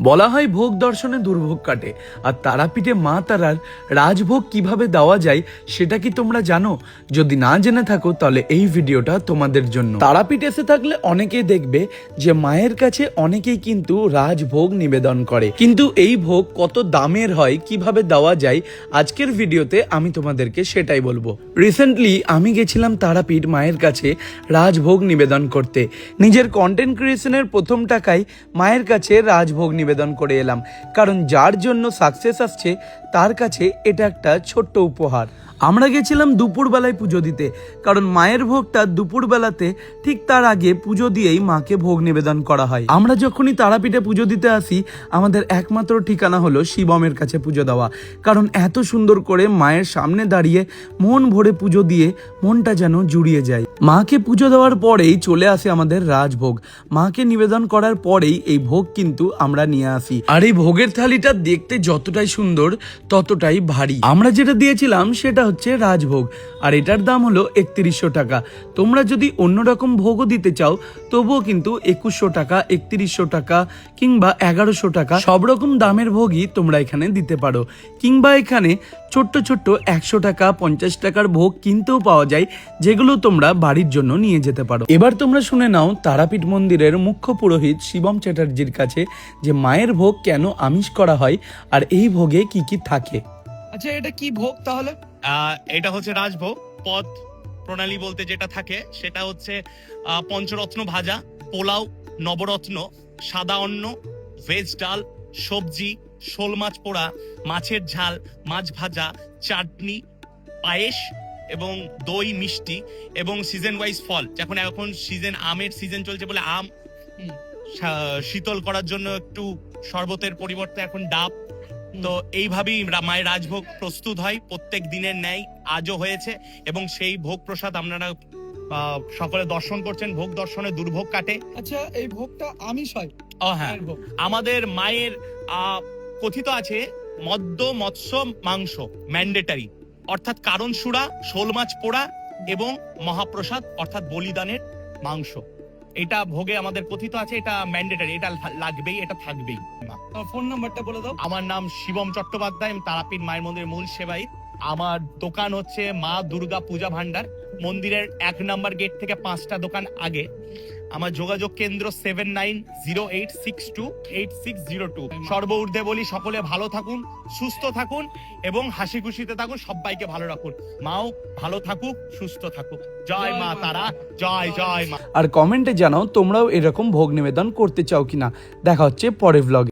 বলা হয় ভোগ দর্শনে দুর্ভোগ কাটে, আর তারাপীঠে মা তারার রাজভোগ কিভাবে দেওয়া যায় সেটা কি তোমরা জানো? যদি না জেনে থাকো তাহলে এই ভিডিওটা তোমাদের জন্য। তারাপীঠ এসে থাকলে অনেকেই দেখবে যে মায়ের কাছে অনেকেই কিন্তু রাজভোগ নিবেদন করে, কিন্তু এই ভোগ কত দামের হয়, কিভাবে দেওয়া যায়, আজকের ভিডিওতে আমি তোমাদেরকে সেটাই বলবো। রিসেন্টলি আমি গেছিলাম তারাপীঠ মায়ের কাছে রাজভোগ নিবেদন করতে। নিজের কন্টেন্ট ক্রিয়েশনের প্রথম টাকায় মায়ের কাছে রাজভোগ নিবেদন করে এলাম, কারণ যার জন্য সাকসেস আসছে তার কাছে এটা একটা ছোট্ট উপহার। আমরা গেছিলাম দুপুরবেলায় পুজো দিতে, কারণ মায়ের ভোগটা দুপুরবেলাতে ঠিক তার আগে পুজো দিয়েই মাকে ভোগ নিবেদন করা হয়। আমরা যখনই তারাপীঠে পুজো দিতে আসি আমাদের একমাত্র ঠিকানা হলো শিবমের কাছে পুজো দেওয়া, কারণ এত সুন্দর করে মায়ের সামনে দাঁড়িয়ে মন ভরে পুজো দিয়ে মনটা যেন জুড়িয়ে যায়। মাকে পুজো দেওয়ার পরেই চলে আসে আমাদের রাজভোগ। মাকে নিবেদন করার পরেই এই ভোগ কিন্তু আমরা নিয়ে আসি, আর এই ভোগের থালিটা দেখতে যতটাই সুন্দর ততটাই ভারী। আমরা যেটা দিয়েছিলাম সেটা হচ্ছে রাজভোগ, আর এটার দাম হলো 3100 টাকা। তোমরা যদি অন্যরকম ভোগও দিতে চাও তবুও কিন্তু 2100 টাকা, 3100 টাকা কিংবা 1100 টাকা সব রকম দামের ভোগই তোমরা এখানে দিতে পারো। কিংবা এখানে ছোট্ট ছোট্ট 100 টাকা 50 টাকার ভোগ কিনতেও পাওয়া যায়, যেগুলো তোমরা বাড়ির জন্য নিয়ে যেতে পারো। এবার তোমরা শুনে নাও তারাপীঠ মন্দিরের মুখ্য পুরোহিত শিবম চ্যাটার্জির কাছে যে মায়ের ভোগ কেন আমিষ করা হয় আর এই ভোগে কি কি থাকে। আচ্ছা, এটা কি ভোগ তাহলে? এটা হচ্ছে রাজভোগ। পদ প্রণালী বলতে যেটা থাকে সেটা হচ্ছে পঞ্চরত্ন ভাজা, পোলাও, নবরত্ন, সাদা অন্ন, ভেজ ডাল, সবজি, শোল মাছ পোড়া, মাছের ঝাল, মাছ ভাজা, চাটনি, পায়েস এবং দই, মিষ্টি এবং সিজন ওয়াইজ ফল। এখন সিজন আমের সিজন চলছে বলে আম, শীতল করার জন্য একটু শরবতের পরিবর্তে এখন ডাব। তো এইভাবেই মায়ের রাজভোগ প্রস্তুত হয় প্রত্যেক দিনের ন্যায় আজও হয়েছে, এবং সেই ভোগ প্রসাদ আপনারা সকলে দর্শন করছেন। ভোগ দর্শনে দুর্ভোগ কাটে। আচ্ছা, এই ভোগটা আমিষ হয়? হ্যাঁ, আমাদের মায়ের কথিত আছে মদ্য, মৎস্য, মাংস ম্যান্ডেটারি, অর্থাৎ কারণ সুরা, শোল মাছ পোড়া এবং মহাপ্রসাদ অর্থাৎ বলিদানের মাংস। এটা ভোগে আমাদের কথিত আছে, এটা ম্যান্ডেটারি, এটা লাগবেই, এটা থাকবেই। ফোন নাম্বারটা বলে দাও। আমার নাম শিবম চট্টোপাধ্যায়, আমি তারাপীঠ মায়ের মন্দিরের মূল সেবাই। আমার দোকান হচ্ছে মা দুর্গা পূজা ভান্ডার, মন্দিরের 1 নম্বর গেট থেকে 5টা দোকান আগে। আমার যোগাযোগ কেন্দ্র 7908628602। সর্ব ঊর্ধ্বে বলি সকলে ভালো থাকুন, সুস্থ থাকুন এবং হাসি খুশিতে থাকুন, সবাইকে ভালো রাখুন। মাও ভালো থাকুক, সুস্থ থাকুক। জয় মা তারা, জয় জয় মা। আর কমেন্টে জানাও তোমরাও এরকম ভোগ নিবেদন করতে চাও কিনা। দেখা হচ্ছে পরের ব্লগে।